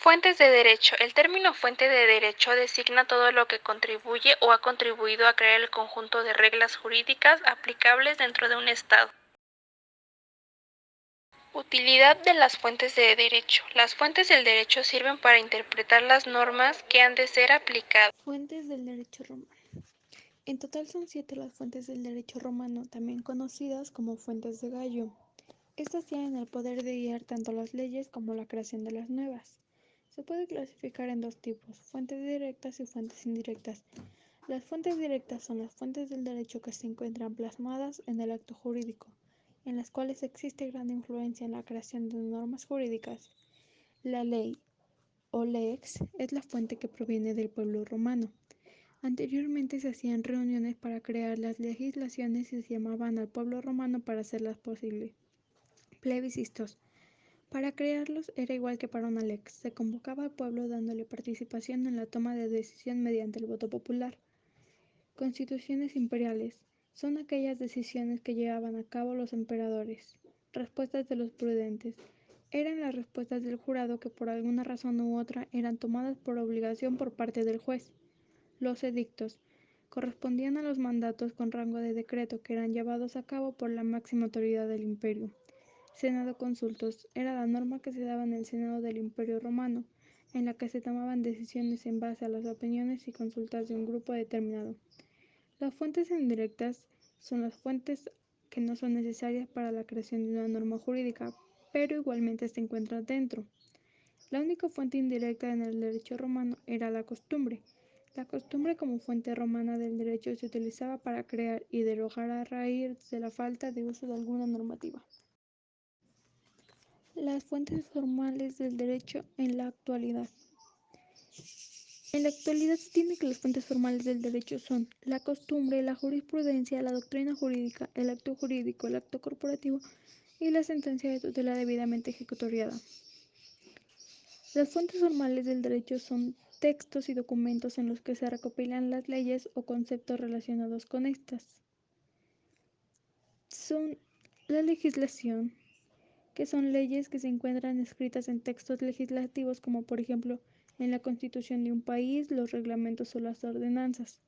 Fuentes de derecho. El término fuente de derecho designa todo lo que contribuye o ha contribuido a crear el conjunto de reglas jurídicas aplicables dentro de un Estado. Utilidad de las fuentes de derecho. Las fuentes del derecho sirven para interpretar las normas que han de ser aplicadas. Fuentes del derecho romano. En total son 7 las fuentes del derecho romano, también conocidas como fuentes de Gallo. Estas tienen el poder de guiar tanto las leyes como la creación de las nuevas. Se puede clasificar en dos tipos, fuentes directas y fuentes indirectas. Las fuentes directas son las fuentes del derecho que se encuentran plasmadas en el acto jurídico, en las cuales existe gran influencia en la creación de normas jurídicas. La ley, o lex, es la fuente que proviene del pueblo romano. Anteriormente se hacían reuniones para crear las legislaciones y se llamaban al pueblo romano para hacerlas posibles. Plebiscitos. Para crearlos era igual que para una lex, se convocaba al pueblo dándole participación en la toma de decisión mediante el voto popular. Constituciones imperiales. Son aquellas decisiones que llevaban a cabo los emperadores. Respuestas de los prudentes. Eran las respuestas del jurado que por alguna razón u otra eran tomadas por obligación por parte del juez. Los edictos correspondían a los mandatos con rango de decreto que eran llevados a cabo por la máxima autoridad del imperio. Senado consultos era la norma que se daba en el Senado del Imperio Romano, en la que se tomaban decisiones en base a las opiniones y consultas de un grupo determinado. Las fuentes indirectas son las fuentes que no son necesarias para la creación de una norma jurídica, pero igualmente se encuentran dentro. La única fuente indirecta en el derecho romano era la costumbre. La costumbre como fuente romana del derecho se utilizaba para crear y derogar a raíz de la falta de uso de alguna normativa. Las fuentes formales del derecho en la actualidad. En la actualidad se entiende que las fuentes formales del derecho son la costumbre, la jurisprudencia, la doctrina jurídica, el acto jurídico, el acto corporativo y la sentencia de tutela debidamente ejecutoriada. Las fuentes formales del derecho son textos y documentos en los que se recopilan las leyes o conceptos relacionados con estas. Son la legislación, que son leyes que se encuentran escritas en textos legislativos como por ejemplo en la constitución de un país, los reglamentos o las ordenanzas.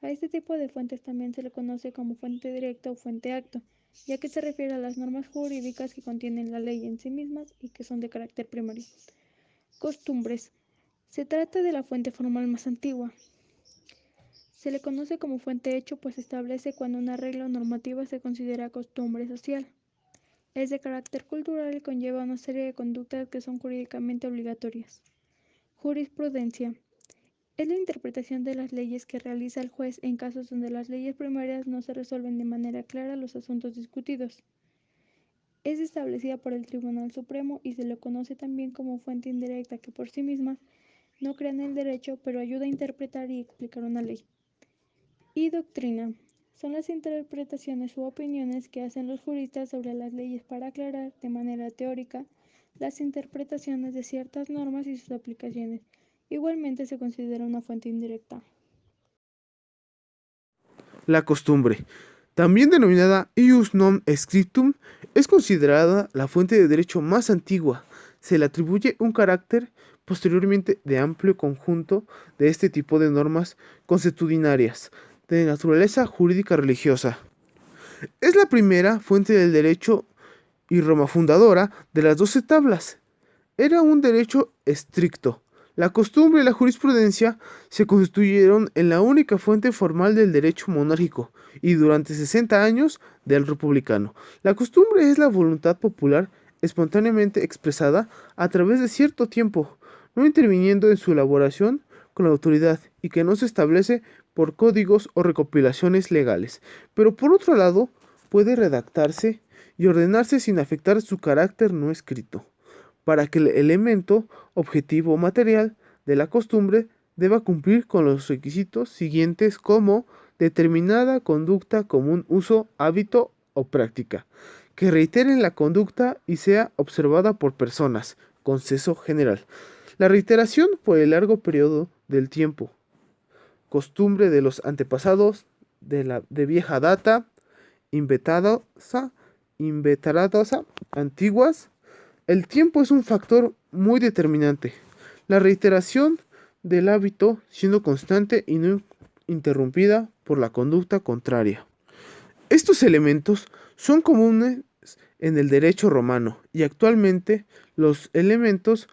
A este tipo de fuentes también se le conoce como fuente directa o fuente acto, ya que se refiere a las normas jurídicas que contienen la ley en sí mismas y que son de carácter primario. Costumbres. Se trata de la fuente formal más antigua. Se le conoce como fuente hecho pues establece cuando una regla o normativa se considera costumbre social. Es de carácter cultural y conlleva una serie de conductas que son jurídicamente obligatorias. Jurisprudencia. Es la interpretación de las leyes que realiza el juez en casos donde las leyes primarias no se resuelven de manera clara los asuntos discutidos. Es establecida por el Tribunal Supremo y se le conoce también como fuente indirecta que por sí mismas no crean el derecho pero ayuda a interpretar y explicar una ley. Y doctrina. Son las interpretaciones u opiniones que hacen los juristas sobre las leyes para aclarar de manera teórica las interpretaciones de ciertas normas y sus aplicaciones. Igualmente se considera una fuente indirecta. La costumbre, también denominada ius non scriptum, es considerada la fuente de derecho más antigua. Se le atribuye un carácter posteriormente de amplio conjunto de este tipo de normas consuetudinarias de naturaleza jurídica religiosa. Es la primera fuente del derecho y Roma fundadora de las 12 tablas. Era un derecho estricto. La costumbre y la jurisprudencia se constituyeron en la única fuente formal del derecho monárquico y durante 60 años del republicano. La costumbre es la voluntad popular espontáneamente expresada a través de cierto tiempo, no interviniendo en su elaboración con la autoridad y que no se establece por códigos o recopilaciones legales, pero por otro lado puede redactarse y ordenarse sin afectar su carácter no escrito para que el elemento objetivo material de la costumbre deba cumplir con los requisitos siguientes como determinada conducta común uso, hábito o práctica, que reitere la conducta y sea observada por personas, consenso general. La reiteración por el largo periodo del tiempo, costumbre de los antepasados de vieja data, inventaradosa, antiguas. El tiempo es un factor muy determinante. La reiteración del hábito siendo constante y no interrumpida por la conducta contraria. Estos elementos son comunes en el derecho romano y actualmente los elementos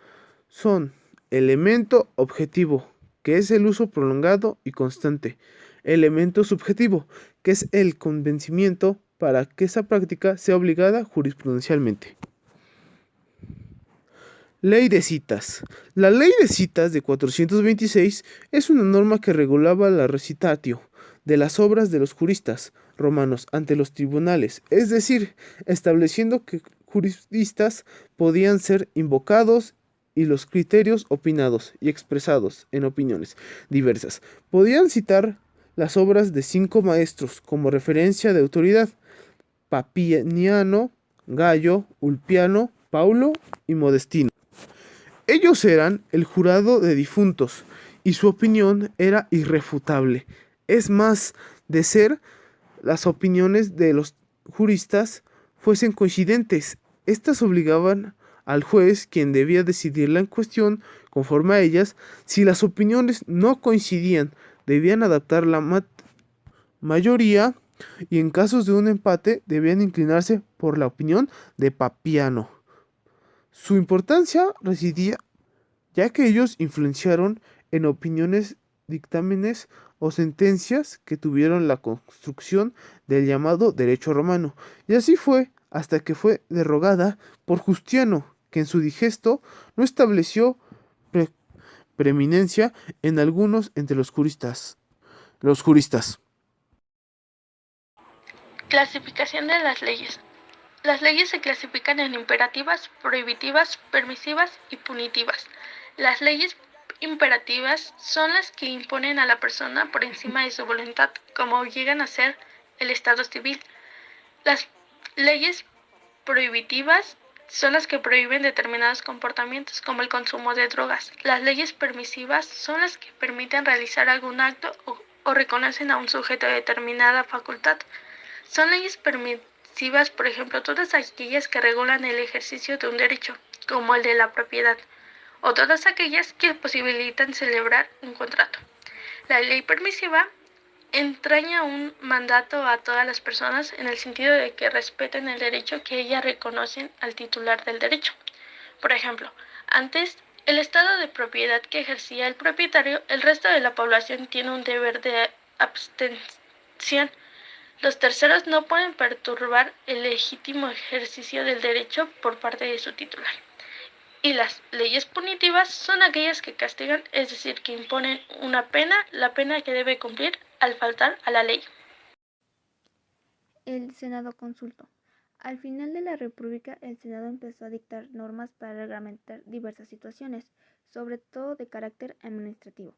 son elemento objetivo, que es el uso prolongado y constante; elemento subjetivo, que es el convencimiento para que esa práctica sea obligada jurisprudencialmente. Ley de citas. La Ley de citas de 426 es una norma que regulaba la recitatio de las obras de los juristas romanos ante los tribunales, es decir, estableciendo que juristas podían ser invocados y los criterios opinados y expresados en opiniones diversas. Podían citar las obras de 5 maestros como referencia de autoridad: Papiniano, Gallo, Ulpiano, Paulo y Modestino. Ellos eran el jurado de difuntos y su opinión era irrefutable. Es más, de ser las opiniones de los juristas fuesen coincidentes, estas obligaban al juez, quien debía decidir la cuestión conforme a ellas. Si las opiniones no coincidían, debían adaptar la mayoría y en casos de un empate debían inclinarse por la opinión de Papiano. Su importancia residía ya que ellos influenciaron en opiniones, dictámenes o sentencias que tuvieron la construcción del llamado derecho romano. Y así fue hasta que fue derogada por Justiano, que en su digesto no estableció preeminencia en algunos entre los juristas. Clasificación de las leyes. Las leyes se clasifican en imperativas, prohibitivas, permisivas y punitivas. Las leyes imperativas son las que imponen a la persona por encima de su voluntad, como llegan a ser el estado civil. Las leyes prohibitivas son las que prohíben determinados comportamientos, como el consumo de drogas. Las leyes permisivas son las que permiten realizar algún acto o reconocen a un sujeto determinada facultad. Son leyes permisivas, por ejemplo, todas aquellas que regulan el ejercicio de un derecho, como el de la propiedad, o todas aquellas que posibilitan celebrar un contrato. La ley permisiva entraña un mandato a todas las personas en el sentido de que respeten el derecho que ellas reconocen al titular del derecho. Por ejemplo, antes el estado de propiedad que ejercía el propietario, el resto de la población tiene un deber de abstención. Los terceros no pueden perturbar el legítimo ejercicio del derecho por parte de su titular. Y las leyes punitivas son aquellas que castigan, es decir, que imponen una pena, la pena que debe cumplir al faltar a la ley. El Senado consultó. Al final de la República, el Senado empezó a dictar normas para reglamentar diversas situaciones, sobre todo de carácter administrativo.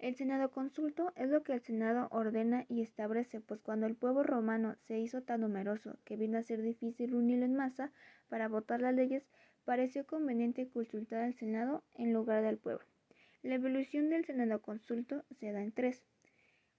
El Senado consulto es lo que el Senado ordena y establece, pues cuando el pueblo romano se hizo tan numeroso que vino a ser difícil unirlo en masa para votar las leyes, pareció conveniente consultar al Senado en lugar del pueblo. La evolución del Senado consulto se da en 3.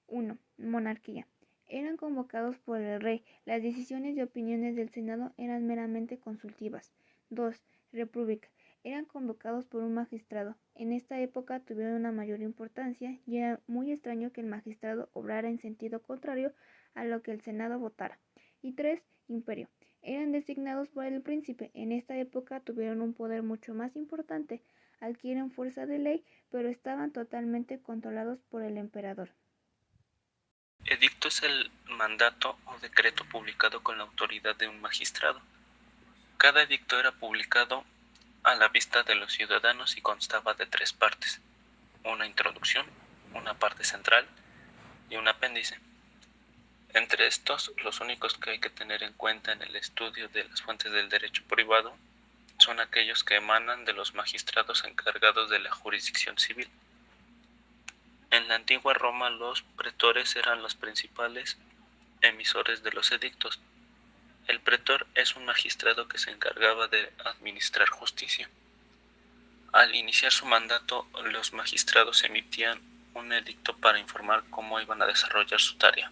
1. Monarquía. Eran convocados por el rey. Las decisiones y opiniones del Senado eran meramente consultivas. 2. República. Eran convocados por un magistrado. En esta época tuvieron una mayor importancia y era muy extraño que el magistrado obrara en sentido contrario a lo que el Senado votara. Y 3. Imperio. Eran designados por el príncipe. En esta época tuvieron un poder mucho más importante. Adquieren fuerza de ley, pero estaban totalmente controlados por el emperador. Edicto es el mandato o decreto publicado con la autoridad de un magistrado. Cada edicto era publicado a la vista de los ciudadanos y constaba de 3 partes: una introducción, una parte central y un apéndice. Entre estos, los únicos que hay que tener en cuenta en el estudio de las fuentes del derecho privado son aquellos que emanan de los magistrados encargados de la jurisdicción civil. En la antigua Roma, los pretores eran los principales emisores de los edictos. El pretor es un magistrado que se encargaba de administrar justicia. Al iniciar su mandato, los magistrados emitían un edicto para informar cómo iban a desarrollar su tarea.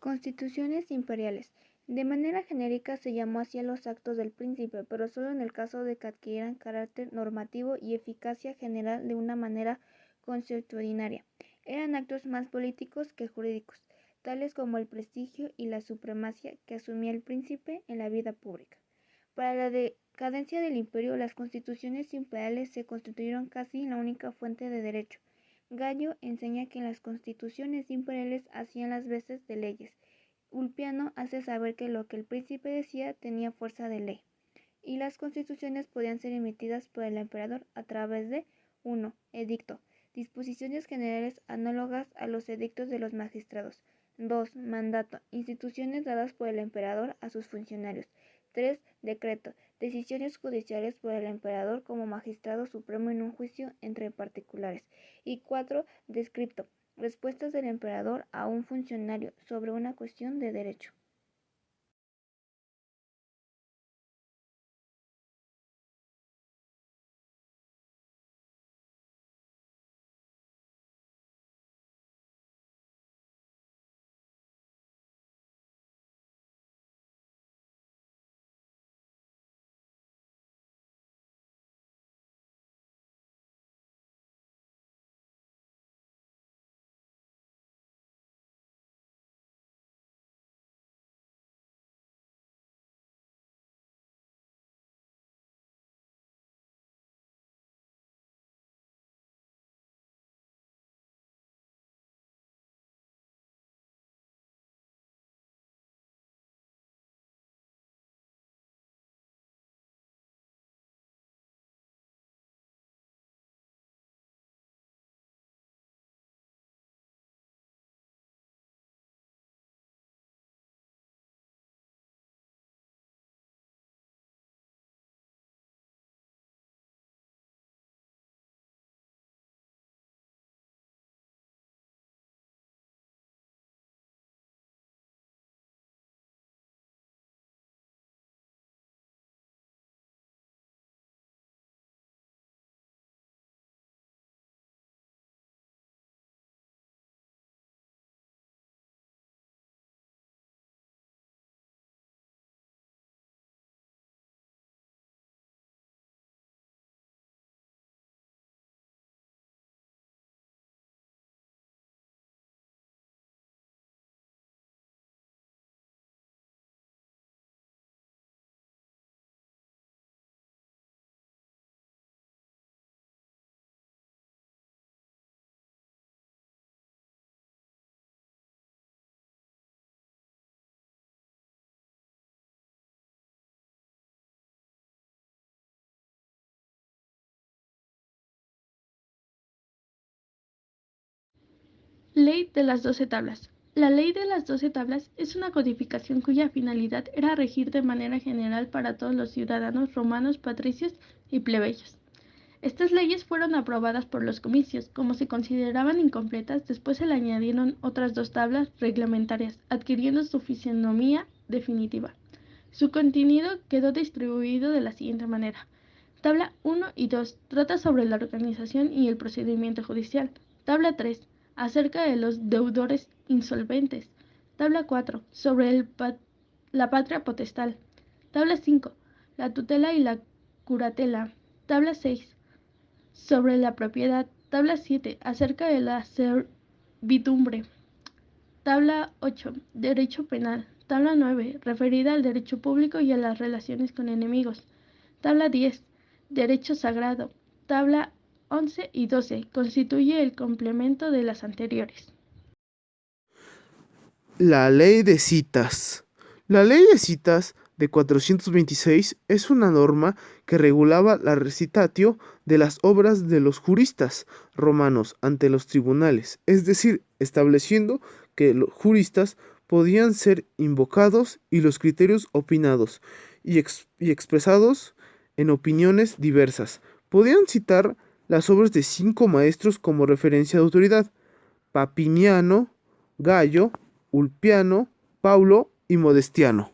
Constituciones imperiales. De manera genérica se llamó así a los actos del príncipe, pero solo en el caso de que adquirieran carácter normativo y eficacia general de una manera consuetudinaria. Eran actos más políticos que jurídicos, tales como el prestigio y la supremacía que asumía el príncipe en la vida pública. Para la decadencia del imperio, las constituciones imperiales se constituyeron casi la única fuente de derecho. Gallo enseña que las constituciones imperiales hacían las veces de leyes. Ulpiano hace saber que lo que el príncipe decía tenía fuerza de ley, y las constituciones podían ser emitidas por el emperador a través de 1. Edicto, disposiciones generales análogas a los edictos de los magistrados. 2. Mandato, instituciones dadas por el emperador a sus funcionarios. 3. Decreto, decisiones judiciales por el emperador como magistrado supremo en un juicio entre particulares. Y 4. Descripto, respuestas del emperador a un funcionario sobre una cuestión de derecho. Ley de las 12 tablas. La Ley de las 12 tablas es una codificación cuya finalidad era regir de manera general para todos los ciudadanos romanos, patricios y plebeyos. Estas leyes fueron aprobadas por los comicios. Como se consideraban incompletas, después se le añadieron otras 2 tablas reglamentarias, adquiriendo su fisonomía definitiva. Su contenido quedó distribuido de la siguiente manera. Tabla 1 y 2 trata sobre la organización y el procedimiento judicial. Tabla 3 acerca de los deudores insolventes. Tabla 4 sobre la patria potestal. Tabla 5 la tutela y la curatela. Tabla 6 sobre la propiedad. Tabla 7 acerca de la servidumbre. Tabla 8 derecho penal. Tabla 9 referida al derecho público y a las relaciones con enemigos. Tabla 10 derecho sagrado. Tabla 11 y 12 constituye el complemento de las anteriores. La ley de citas. La ley de citas de 426 es una norma que regulaba la recitatio de las obras de los juristas romanos ante los tribunales, es decir, estableciendo que los juristas podían ser invocados y los criterios opinados y expresados en opiniones diversas. Podían citar las obras de 5 maestros como referencia de autoridad: Papiniano, Gallo, Ulpiano, Paulo y Modestiano.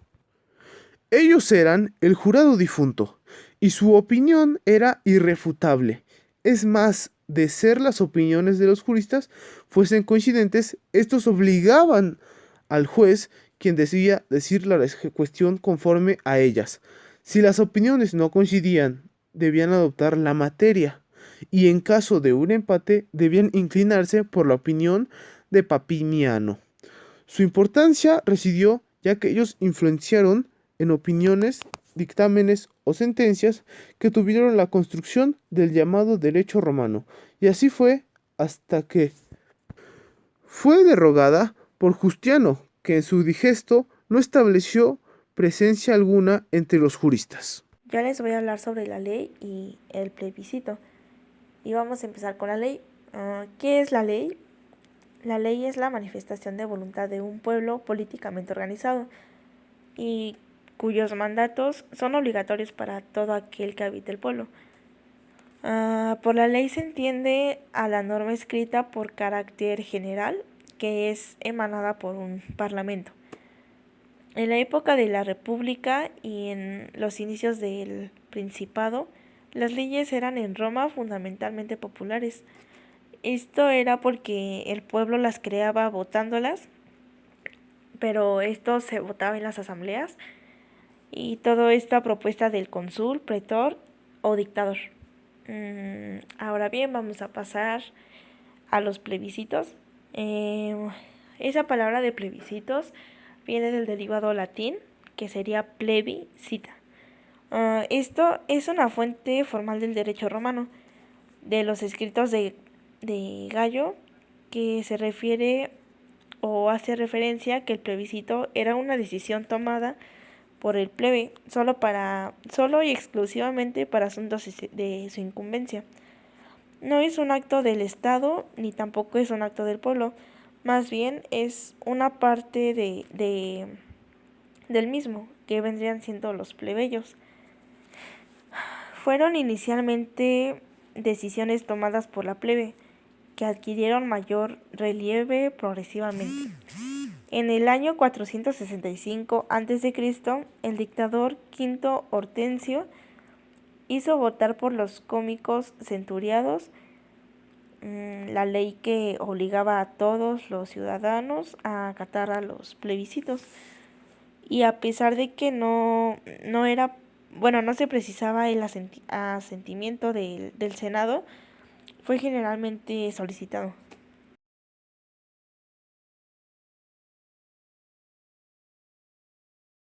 Ellos eran el jurado difunto, y su opinión era irrefutable. Es más, de ser las opiniones de los juristas fuesen coincidentes, estos obligaban al juez quien decía decir la cuestión conforme a ellas. Si las opiniones no coincidían, debían adoptar la materia, y en caso de un empate, debían inclinarse por la opinión de Papiniano. Su importancia residió ya que ellos influenciaron en opiniones, dictámenes o sentencias que tuvieron la construcción del llamado derecho romano, y así fue hasta que fue derogada por Justiano, que en su digesto no estableció presencia alguna entre los juristas. Yo les voy a hablar sobre la ley y el plebiscito. Y vamos a empezar con la ley. ¿Qué es la ley? La ley es la manifestación de voluntad de un pueblo políticamente organizado y cuyos mandatos son obligatorios para todo aquel que habite el pueblo. Por la ley se entiende a la norma escrita por carácter general, que es emanada por un parlamento. En la época de la República y en los inicios del Principado, las leyes eran en Roma fundamentalmente populares. Esto era porque el pueblo las creaba votándolas, pero esto se votaba en las asambleas y todo esto a propuesta del cónsul, pretor o dictador. Ahora bien, vamos a pasar a los plebiscitos. Esa palabra de plebiscitos viene del derivado latín, que sería plebiscita. Esto es una fuente formal del derecho romano, de los escritos de Gallo, que se refiere o hace referencia a que el plebiscito era una decisión tomada por el plebe solo y exclusivamente para asuntos de su incumbencia. No es un acto del Estado ni tampoco es un acto del pueblo, más bien es una parte del mismo, que vendrían siendo los plebeyos. Fueron inicialmente decisiones tomadas por la plebe, que adquirieron mayor relieve progresivamente. En el año 465 a.C., el dictador Quinto Hortensio hizo votar por los cómicos centuriados la ley que obligaba a todos los ciudadanos a acatar a los plebiscitos. Y a pesar de que no se precisaba el asentimiento del Senado, fue generalmente solicitado.